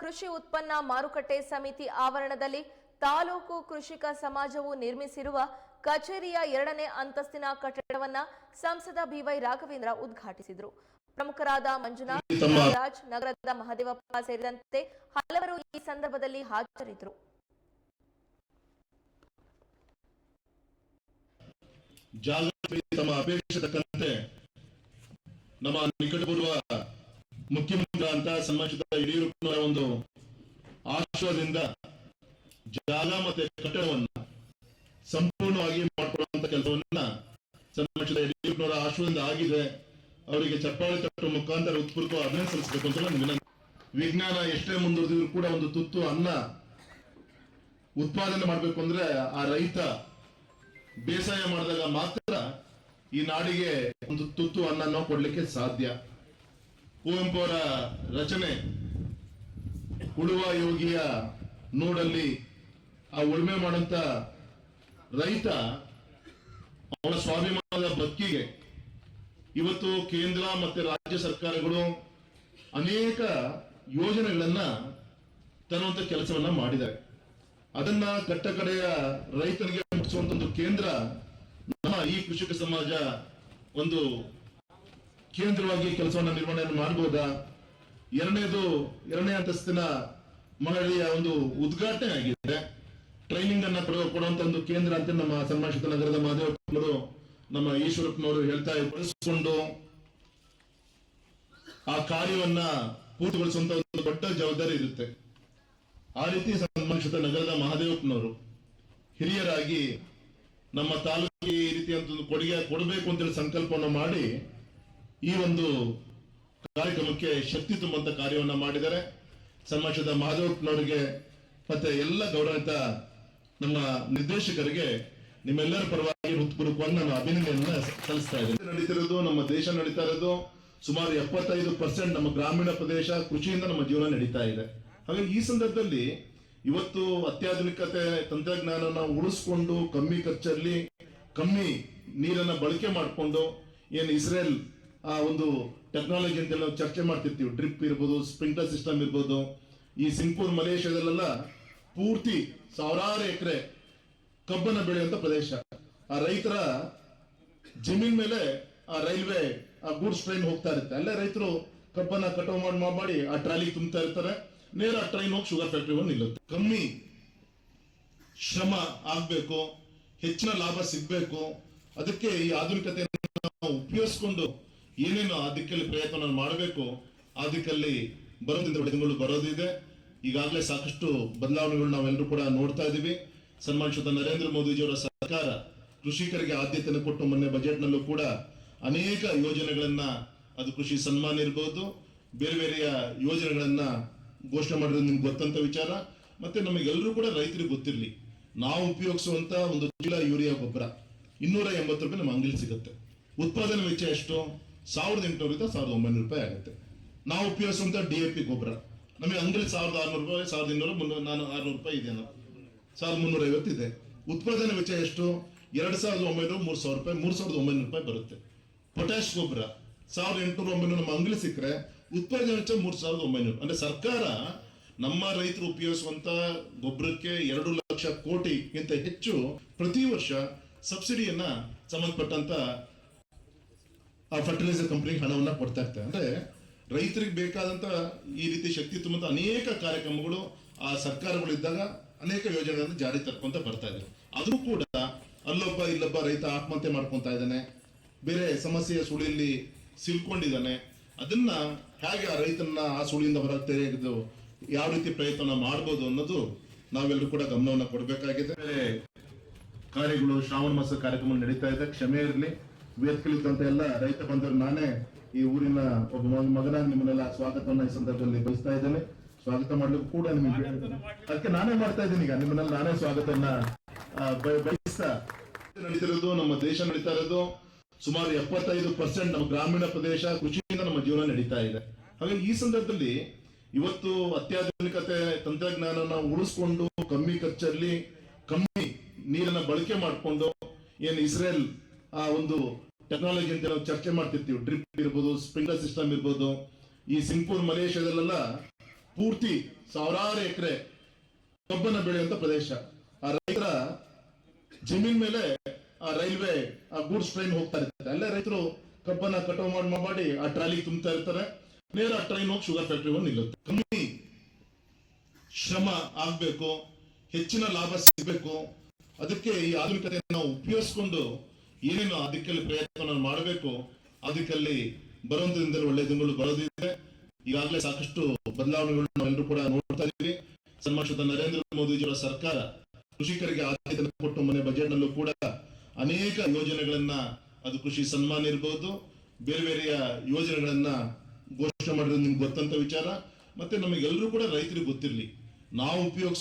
ಕೃಷಿ ಉತ್ಪನ್ನ ಮಾರುಕಟ್ಟೆ ಸಮಿತಿ ಆವರಣದಲ್ಲಿ ತಾಲೂಕು ಕೃಷಿಕ ಸಮಾಜವು ನಿರ್ಮಿಸಿರುವ ಕಚೇರಿಯ 2ನೇ ಅಂತಸ್ತಿನ ಕಟ್ಟಡವನ್ನು ಸಂಸದ ಬಿವೈ ರಾಘವೇಂದ್ರ ಉದ್ಘಾಟಿಸಿದರು. ಪ್ರಮುಖರಾದ ಮಂಜುನಾಥ್, ರಾಜ್, ನಗರದ ಮಹದೇವಪ್ಪ ಸೇರಿದಂತೆ ಹಲವರು ಈ ಸಂದರ್ಭದಲ್ಲಿ ಹಾಜರಿದ್ದರು. ತಮ್ಮ ಅಪೇಕ್ಷಿತಕ್ಕಂತೆ ನಮ್ಮ ನಿಕಟಪೂರ್ವ ಮುಖ್ಯಮಂತ್ರಿ ಅಂತ ಸನ್ಮಾನಿಸಿದ ಯಡಿಯೂರಪ್ಪನವರ ಒಂದು ಆಶ್ವಾಸದಿಂದ ಜಾಗ ಮತ್ತೆ ಕಟ್ಟಡವನ್ನ ಸಂಪೂರ್ಣವಾಗಿ ಮಾಡಿಕೊಳ್ಳುವಂತ ಕೆಲಸವನ್ನ ಸನ್ಮಾನಿಸಿದ ಯಡಿಯೂರಪ್ಪನವರ ಆಶ್ವಾಸದಿಂದ ಆಗಿದೆ. ಅವರಿಗೆ ಚಪ್ಪಾಳೆ ತಟ್ಟುವ ಮುಖಾಂತರ ಉತ್ಪೂರ್ವ ಅಭಿನಂದನೆ ಸಲ್ಲಿಸಬೇಕು ಅಂತ ನಾನು ವಿನಂತಿ. ವಿಜ್ಞಾನ ಎಷ್ಟೇ ಮುಂದುವರೆದಿದ್ರು ಕೂಡ ಒಂದು ತುತ್ತು ಅನ್ನ ಉತ್ಪಾದನೆ ಮಾಡಬೇಕು ಅಂದ್ರೆ ಆ ರೈತ ಬೇಸಾಯ ಮಾಡಿದಾಗ ಮಾತ್ರ ಈ ನಾಡಿಗೆ ಒಂದು ತುತ್ತು ಅನ್ನ ಕೊಡ್ಲಿಕ್ಕೆ ಸಾಧ್ಯ. ಕುವೆಂಪು ಅವರ ರಚನೆ ಉಳುವ ಯೋಗಿಯ ನೋಡಲ್ಲಿ ಆ ಉಳುಮೆ ಮಾಡಂತ ರೈತ ಅವರ ಸ್ವಾಭಿಮಾನದ ಬದುಕಿಗೆ ಇವತ್ತು ಕೇಂದ್ರ ಮತ್ತೆ ರಾಜ್ಯ ಸರ್ಕಾರಗಳು ಅನೇಕ ಯೋಜನೆಗಳನ್ನ ತರುವಂತ ಕೆಲಸವನ್ನ ಮಾಡಿದ್ದಾರೆ. ಅದನ್ನ ಕಟ್ಟಕಡೆಯ ರೈತರಿಗೆ ಮುಟ್ಟಿಸುವಂತ ಒಂದು ಕೇಂದ್ರ ನಮ್ಮ ಈ ಕೃಷಿಕ ಸಮಾಜ ಒಂದು ಕೇಂದ್ರವಾಗಿ ಕೆಲಸವನ್ನ ನಿರ್ವಹಣೆಯನ್ನು ಮಾಡಬಹುದಾ? 2ನೇ ಅಂತಸ್ತಿನ ಮಹಡಿಯ ಒಂದು ಉದ್ಘಾಟನೆ ಆಗಿದೆ. ಟ್ರೈನಿಂಗ್ ಅನ್ನ ಕೊಡುವಂತ ಒಂದು ಕೇಂದ್ರ ಅಂತ ನಮ್ಮ ಸನ್ಮಾನಿತ ನಗರದ ಮಹದೇವಪ್ಪನವರು ನಮ್ಮ ಈಶ್ವರಪ್ಪನವರು ಹೇಳ್ತಾ ಬಳಸಿಕೊಂಡು ಆ ಕಾರ್ಯವನ್ನ ಪೂರ್ತಿಗೊಳಿಸುವಂತ ಒಂದು ದೊಡ್ಡ ಜವಾಬ್ದಾರಿ ಇರುತ್ತೆ. ಆ ರೀತಿ ಸನ್ಮಾನಿತ ನಗರದ ಮಹದೇವಪ್ಪನವರು ಹಿರಿಯರಾಗಿ ನಮ್ಮ ತಾಲೂಕಿಗೆ ಈ ರೀತಿಯಂತ ಒಂದು ಕೊಡುಗೆ ಕೊಡಬೇಕು ಅಂತೇಳಿ ಸಂಕಲ್ಪವನ್ನು ಮಾಡಿ ಈ ಒಂದು ಕಾರ್ಯಕ್ರಮಕ್ಕೆ ಶಕ್ತಿ ತುಂಬುವಂತ ಕಾರ್ಯವನ್ನ ಮಾಡಿದ್ದಾರೆ. ಸನ್ಮಾನಿತ ಮಹದೇವಪ್ಪನವರಿಗೆ ಮತ್ತೆ ಎಲ್ಲ ಗೌರವಿತ ನಮ್ಮ ನಿರ್ದೇಶಕರಿಗೆ ನಿಮ್ಮೆಲ್ಲರ ಪರವಾಗಿ ಹೃತ್ಪೂರ್ವಕವಾಗಿ ನಾನು ಅಭಿನಂದನೆಯನ್ನ ಸಲ್ಲಿಸ್ತಾ ಇದ್ದೇನೆ. ನಡೀತಿರೋದು ನಮ್ಮ ದೇಶ ನಡೀತಾ ಇರೋದು ಸುಮಾರು 75% ನಮ್ಮ ಗ್ರಾಮೀಣ ಪ್ರದೇಶ ಕೃಷಿಯಿಂದ ನಮ್ಮ ಜೀವನ ನಡೀತಾ ಇದೆ. ಹಾಗಾಗಿ ಈ ಸಂದರ್ಭದಲ್ಲಿ ಇವತ್ತು ಅತ್ಯಾಧುನಿಕತೆ ತಂತ್ರಜ್ಞಾನನ ಉಳಿಸ್ಕೊಂಡು ಕಮ್ಮಿ ಖರ್ಚಲ್ಲಿ ಕಮ್ಮಿ ನೀರನ್ನ ಬಳಕೆ ಮಾಡಿಕೊಂಡು ಏನು ಇಸ್ರೇಲ್ ಆ ಒಂದು ಟೆಕ್ನಾಲಜಿ ಅಂತ ನಾವು ಚರ್ಚೆ ಮಾಡ್ತಿರ್ತೀವಿ. ಡ್ರಿಪ್ ಇರ್ಬೋದು, ಸ್ಪ್ರಿಂಕ್ಲರ್ ಸಿಸ್ಟಮ್ ಇರ್ಬೋದು. ಈ ಸಿಂಗಪೂರ್ ಮಲೇಷ್ಯಾದಲ್ಲೆಲ್ಲ ಪೂರ್ತಿ ಸಾವಿರಾರು ಎಕರೆ ಕಬ್ಬನ್ನ ಬೆಳೆಯುವಂತ ಪ್ರದೇಶ. ಆ ರೈತರ ಜಮೀನ್ ಮೇಲೆ ಆ ರೈಲ್ವೆ ಆ ಗೂಡ್ಸ್ ಟ್ರೈನ್ ಹೋಗ್ತಾ ಇರುತ್ತೆ. ಅಲ್ಲೇ ರೈತರು ಕಬ್ಬನ್ನ ಕಟಾವು ಮಾಡಿ ಆ ಟ್ರಾಲಿ ತುಂಬ್ತಾ ಇರ್ತಾರೆ. ನೇರ ಟ್ರೈನ್ ಹೋಗಿ ಶುಗರ್ ಫ್ಯಾಕ್ಟರಿ ನಿಲ್ಲುತ್ತೆ. ಕಮ್ಮಿ ಶ್ರಮ ಆಗ್ಬೇಕು, ಹೆಚ್ಚಿನ ಲಾಭ ಸಿಗ್ಬೇಕು. ಅದಕ್ಕೆ ಈ ಆಧುನಿಕತೆಯನ್ನು ನಾವು ಉಪಯೋಗಿಸ್ಕೊಂಡು ಏನೇನು ಆ ದಿಕ್ಕಲ್ಲಿ ಪ್ರಯತ್ನ ಮಾಡಬೇಕು. ಆ ದಿಕ್ಕಲ್ಲಿ ಬರೋದ್ರಿಂದ ಒಡೆದುಗಳು ಬರೋದಿದೆ. ಈಗಾಗಲೇ ಸಾಕಷ್ಟು ಬದಲಾವಣೆಗಳು ನಾವೆಲ್ಲರೂ ಕೂಡ ನೋಡ್ತಾ ಇದ್ದೀವಿ. ಸನ್ಮಾನಿತ ನರೇಂದ್ರ ಮೋದಿಜಿಯವರ ಸರ್ಕಾರ ಕೃಷಿಕರಿಗೆ ಆದ್ಯತೆಯನ್ನು ಕೊಟ್ಟು ಮೊನ್ನೆ ಬಜೆಟ್ ನಲ್ಲೂ ಕೂಡ ಅನೇಕ ಯೋಜನೆಗಳನ್ನ, ಅದು ಕೃಷಿ ಸನ್ಮಾನ ಇರಬಹುದು, ಬೇರೆ ಬೇರೆಯ ಯೋಜನೆಗಳನ್ನ ಘೋಷಣೆ ಮಾಡಿರೋದು ನಿಮ್ಗೆ ಗೊತ್ತಂತ ವಿಚಾರ. ಮತ್ತೆ ನಮಗೆಲ್ಲರೂ ಕೂಡ ರೈತರಿಗೆ ಗೊತ್ತಿರಲಿ, ನಾವು ಉಪಯೋಗಿಸುವಂತ ಒಂದು ಚೀಲ ಯೂರಿಯಾ ಗೊಬ್ಬರ 280 ರೂಪಾಯಿ ನಮ್ಮ ಅಂಗಡಿ ಸಿಗುತ್ತೆ. ಉತ್ಪಾದನೆ ವೆಚ್ಚ ಎಷ್ಟು? 1800 1900 ರೂಪಾಯಿ ಆಗುತ್ತೆ. ನಾವು ಉಪಯೋಗಿಸುವಂತ DAP ಗೊಬ್ಬರ ನಮಗೆ ಅಂಗಡಿ 1600 ರೂಪಾಯಿ, 1200, ನಾನು 600 ರೂಪಾಯಿ ಇದೆ, 1350 ಇದೆ. ಉತ್ಪಾದನೆ ವೆಚ್ಚ ಎಷ್ಟು? 2900, 3000 ರೂಪಾಯಿ, 3900 ರೂಪಾಯಿ ಬರುತ್ತೆ. ಪೊಟ್ಯಾಶ್ ಗೊಬ್ಬರ 1800 ನಮ್ಮ ಅಂಗಡಿ ಸಿಕ್ಕರೆ ಉತ್ಪಾದನೆ ವೆಚ್ಚ 3900. ಅಂದ್ರೆ ಸರ್ಕಾರ ನಮ್ಮ ರೈತರು ಉಪಯೋಗಿಸುವಂತ ಗೊಬ್ಬರಕ್ಕೆ 2 ಲಕ್ಷ ಕೋಟಿಗಿಂತ ಹೆಚ್ಚು ಪ್ರತಿ ವರ್ಷ ಸಬ್ಸಿಡಿಯನ್ನ ಸಂಬಂಧಪಟ್ಟಂತ ಆ ಫರ್ಟಿಲೈಸರ್ ಕಂಪನಿಗೆ ಹಣವನ್ನ ಕೊಡ್ತಾ ಇರ್ತಾರೆ. ಅಂದ್ರೆ ರೈತರಿಗೆ ಬೇಕಾದಂತ ಈ ರೀತಿ ಶಕ್ತಿ ತುಂಬಂತ ಅನೇಕ ಕಾರ್ಯಕ್ರಮಗಳು ಆ ಸರ್ಕಾರಗಳಿದ್ದಾಗ ಅನೇಕ ಯೋಜನೆಗಳನ್ನು ಜಾರಿ ತರ್ಕೊಂತ ಬರ್ತಾ ಇದೆ. ಅದು ಕೂಡ ಅಲ್ಲೊಬ್ಬ ಇಲ್ಲೊಬ್ಬ ರೈತ ಆತ್ಮಹತ್ಯೆ ಮಾಡ್ಕೊಂತ ಇದ್ದಾನೆ, ಬೇರೆ ಸಮಸ್ಯೆಯ ಸುಳಿಯಲ್ಲಿ ಸಿಲ್ಕೊಂಡಿದ್ದಾನೆ. ಅದನ್ನ ಹೇಗೆ ಆ ರೈತನ ಆ ಸುಳಿಯಿಂದ ಹೊರಗೆ ತೆಗೆದು ಯಾವ ರೀತಿ ಪ್ರಯತ್ನ ಮಾಡಬಹುದು ಅನ್ನೋದು ನಾವೆಲ್ಲರೂ ಕೂಡ ಗಮನವನ್ನ ಕೊಡಬೇಕಾಗಿದೆ. ಕಾರ್ಯಗಳು ಶ್ರಾವಣ ಮಾಸ ಕಾರ್ಯಕ್ರಮ ನಡೀತಾ ಇದೆ. ಕ್ಷಮೆ ಇರಲಿ. ವೇದಿಕೆಲಿದ್ದಂತ ಎಲ್ಲ ರೈತ ಬಂಧವರು, ನಾನೇ ಈ ಊರಿನ ಒಬ್ಬ ಮಗನಾಗಿ ನಿಮ್ಮನ್ನೆಲ್ಲ ಸ್ವಾಗತವನ್ನ ಈ ಸಂದರ್ಭದಲ್ಲಿ ಬಯಸ್ತಾ ಇದ್ದೇನೆ. ಸ್ವಾಗತ ಮಾಡ್ಲಿಕ್ಕೂ ಕೂಡ ನಿಮಗೆ ಅದಕ್ಕೆ ನಾನೇ ಮಾಡ್ತಾ ಇದ್ದೀನಿ. ಈಗ ನಿಮ್ಮನ್ನೆಲ್ಲ ನಾನೇ ಸ್ವಾಗತವನ್ನ ಬಯಸ್ತಾ ನಡೀತಿರೋದು ನಮ್ಮ ದೇಶ ನಡೀತಾ ಇರೋದು ಸುಮಾರು 75% ನಮ್ಮ ಗ್ರಾಮೀಣ ಪ್ರದೇಶ ಕೃಷಿಯಿಂದ ನಮ್ಮ ಜೀವನ ನಡೀತಾ ಇದೆ. ಹಾಗಾಗಿ ಈ ಸಂದರ್ಭದಲ್ಲಿ ಇವತ್ತು ಅತ್ಯಾಧುನಿಕತೆ ತಂತ್ರಜ್ಞಾನನ ಉಳಿಸ್ಕೊಂಡು ಕಮ್ಮಿ ಖರ್ಚಲ್ಲಿ ಕಮ್ಮಿ ನೀರನ್ನ ಬಳಕೆ ಮಾಡಿಕೊಂಡು ಏನು ಇಸ್ರೇಲ್ ಆ ಒಂದು ಟೆಕ್ನಾಲಜಿ ಅಂತ ನಾವು ಚರ್ಚೆ ಮಾಡ್ತಿರ್ತೀವಿ. ಡ್ರಿಪ್ ಇರ್ಬೋದು, ಸ್ಪ್ರಿಂಕ್ಲರ್ ಸಿಸ್ಟಮ್ ಇರ್ಬೋದು. ಈ ಸಿಂಗಪೂರ್ ಮಲೇಷ್ಯಾದಲ್ಲೆಲ್ಲ ಪೂರ್ತಿ ಸಾವಿರಾರು ಎಕರೆ ಕಬ್ಬನ್ನ ಬೆಳೆಯುವಂತ ಪ್ರದೇಶ. ಆ ರೈತರ ಜಮೀನ್ ಮೇಲೆ ಆ ರೈಲ್ವೆ ಆ ಗೂಡ್ಸ್ ಟ್ರೈನ್ ಹೋಗ್ತಾ ಇರ್ತಾರೆ. ಅಲ್ಲೇ ರೈತರು ಕಬ್ಬನ್ನ ಕಟಾವು ಮಾಡಿ ಆ ಟ್ರಾಲಿಗೆ ತುಂಬ್ತಾ ಇರ್ತಾರೆ. ನೇರ ಆ ಟ್ರೈನ್ ಹೋಗಿ ಶುಗರ್ ಫ್ಯಾಕ್ಟರಿ ಬಂದು ನಿಲ್ಲುತ್ತೆ. ಕಮ್ಮಿ ಶ್ರಮ ಆಗ್ಬೇಕು, ಹೆಚ್ಚಿನ ಲಾಭ ಸಿಗಬೇಕು. ಅದಕ್ಕೆ ಈ ಆಧುನಿಕತೆಯನ್ನು ನಾವು ಉಪಯೋಗಿಸ್ಕೊಂಡು ಏನೇನು ಅದಕ್ಕೆಲ್ಲಿ ಪ್ರಯತ್ನ ಮಾಡಬೇಕು, ಅದಕ್ಕಲ್ಲಿ ಬರುವಂತ ದಿನದಲ್ಲಿ ಒಳ್ಳೆ ದಿನಗಳು ಬರೋದಿದೆ. ಈಗಾಗಲೇ ಸಾಕಷ್ಟು ಬದಲಾವಣೆಗಳನ್ನು ನಾವೆಲ್ಲರೂ ಕೂಡ ನೋಡ್ತಾ ಇದ್ದೀವಿ. ಸನ್ಮಾನಿತ ನರೇಂದ್ರ ಮೋದಿಜಿಯವರ ಸರ್ಕಾರ ಕೃಷಿಕರಿಗೆ ಆದ್ಯತೆ ಕೊಟ್ಟು ಮೊನ್ನೆ ಬಜೆಟ್ ನಲ್ಲೂ ಕೂಡ ಅನೇಕ ಯೋಜನೆಗಳನ್ನ, ಅದು ಕೃಷಿ ಸನ್ಮಾನ ಇರಬಹುದು, ಬೇರೆ ಬೇರೆಯ ಯೋಜನೆಗಳನ್ನ ಘೋಷಣೆ ಮಾಡಿರೋದು ನಿಮ್ಗೆ ಗೊತ್ತಂತ ವಿಚಾರ. ಮತ್ತೆ ನಮಗೆಲ್ಲರೂ ಕೂಡ ರೈತರಿಗೆ ಗೊತ್ತಿರಲಿ, ನಾವು ಉಪಯೋಗಿಸೋ